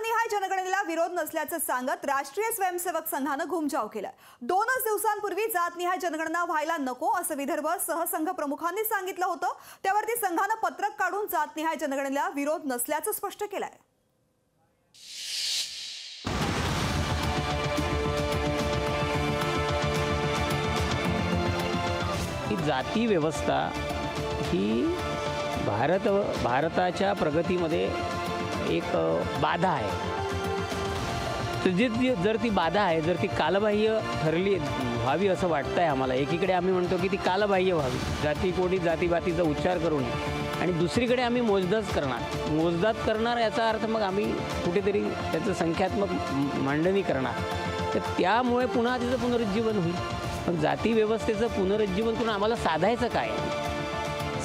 जातनिहाय जनगणनेला विरोध नसल्याचं सांगत राष्ट्रीय स्वयंसेवक संघानं घुमजाव केला। 2 दिवसांपूर्वी जातनिहाय जनगणना व्हायला नको असं विदर्भ सहसंघ प्रमुखांनी सांगितलं होतं। त्यावरती संघानं पत्रक काढून जातनिहाय जनगणनेला विरोध नसल्याचं स्पष्ट केलंय। जाती व्यवस्था ही भारताच्या प्रगतीमध्ये एक बाधा आहे। तर जर ती बाधा आहे, जर ती कालबाह्य ठरली व्हावी असं वाटतंय आम्हाला। एकीकडे आम्ही म्हणतो की ती कालबाह्य व्हावी, जाती कोणी जातीपातीचा उच्चार करू नये, आणि दुसरीकडे आम्ही मोजदाद करणार याचा अर्थ मग आम्ही कुठेतरी त्याचं संख्यात्मक मांडणी करणार। तर त्यामुळे पुन्हा तिचं पुनरुज्जीवन होईल। पण जाती व्यवस्थेचं पुनरुज्जीवन करून आम्हाला साधायचं काय?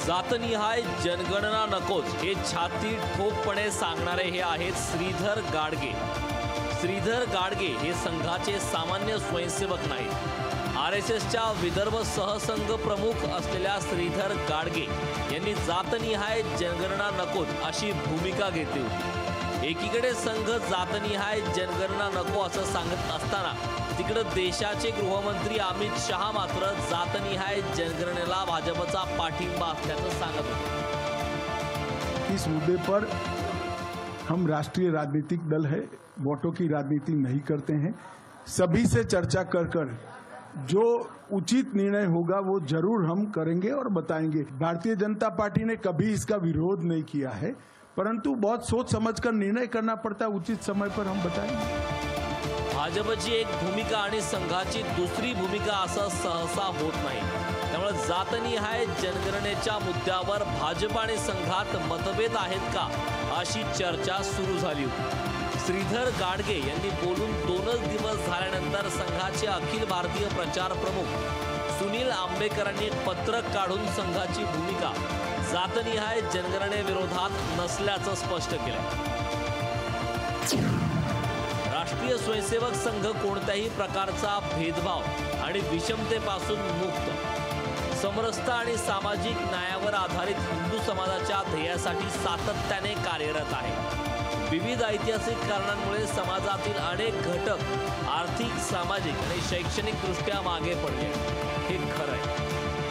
जातनिहाय जनगणना नकोच हे छाती ठोकपणे सांगणारे हे आहेत श्रीधर गाडगे। श्रीधर गाडगे हे संघाचे सामान्य स्वयंसेवक नाहीत। RSSच्या विदर्भ सहसंघ प्रमुख असलेल्या श्रीधर गाडगे यांनी जातनिहाय जनगणना नकोच अशी भूमिका घेतली होती। एकीकडे संघ जातनिहाय जनगणना नको असं सांगत असताना तिकडे देशाचे गृहमंत्री अमित शहा मात्र जातनिहाय जनगणनेला भाजपचा पाठिंबा असल्याचं सांगत होते। इस मुद्दे पर हम राष्ट्रीय राजनीतिक दल है, वोटों की राजनीति नहीं करते हैं। सभी से चर्चा कर जो उचित निर्णय होगा वो जरूर हम करेंगे और बताएंगे। भारतीय जनता पार्टी ने कभी इसका विरोध नहीं किया है, परंतु बहुत सोच समझकर निर्णय करना पड़ता है। उचित समय पर हम बताएंगे। भाजपची एक भूमिका आणि संघाची दुसरी भूमिका असं सहसा होत नाही। त्यामुळे जातनिहाय जनगणनेच्या मुद्द्यावर भाजप आणि संघात मतभेद आहेत का अशी चर्चा सुरू झाली होती। श्रीधर गाडगे यांनी बोलून 2 दिवस झाल्यानंतर संघाचे अखिल भारतीय प्रचार प्रमुख सुनील आंबेकरांनी पत्रक काढून संघाची भूमिका जातनिहाय जनगणनेविरोधात नसल्याचं स्पष्ट केलं। राष्ट्रीय स्वयंसेवक संघ कोणत्याही प्रकारचा भेदभाव आणि विषमतेपासून मुक्त, समरसता आणि सामाजिक न्यायावर आधारित हिंदू समाजाच्या ध्येयासाठी सातत्याने कार्यरत आहे। विविध ऐतिहासिक कारणांमुळे समाजातील अनेक घटक आर्थिक, सामाजिक आणि शैक्षणिक दृष्ट्या मागे पडले हे खरं आहे।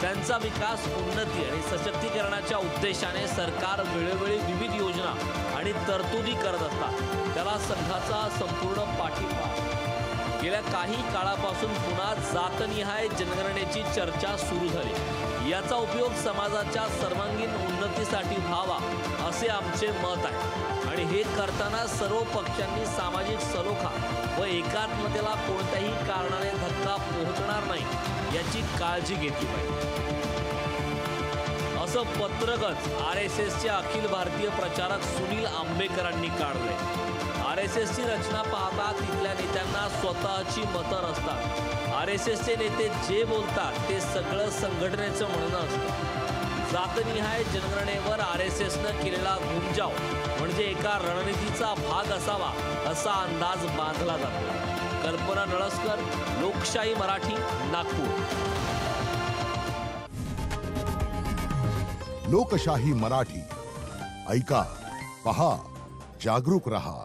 त्यांचा विकास, उन्नती आणि सशक्तीकरणाच्या उद्देशाने सरकार वेळोवेळी विविध योजना आणि तरतुदी करत असतात। त्याला संघाचा संपूर्ण पाठिंबा। गेल्या काही काळापासून पुन्हा जातनिहाय जनगणनेची चर्चा सुरू झाली। याचा उपयोग समाजाच्या सर्वांगीण उन्नतीसाठी व्हावा असे आमचे मत आहे, आणि हे करताना सर्व पक्षांनी सामाजिक सलोखा व एकात्मतेला कोणत्याही कारणाने धक्का पोहोचणार नाही याची काळजी घेतली पाहिजे असं पत्रकच RSSचे अखिल भारतीय प्रचारक सुनील आंबेकरांनी काढले। RSSची रचना पाहता तिथल्या नेत्यांना स्वतःची मतं असतात। RSSचे नेते जे बोलतात ते सगळं संघटनेचं म्हणणं असतं। जातनिहाय जनगणनेवर RSSनं केलेला घुमजाव म्हणजे एका रणनीतीचा भाग असावा असा अंदाज बांधला जातो। कल्पना नळसकर, लोकशाही मराठी, नागपूर। लोकशाही मराठी ऐका, पहा, जागरूक रहा।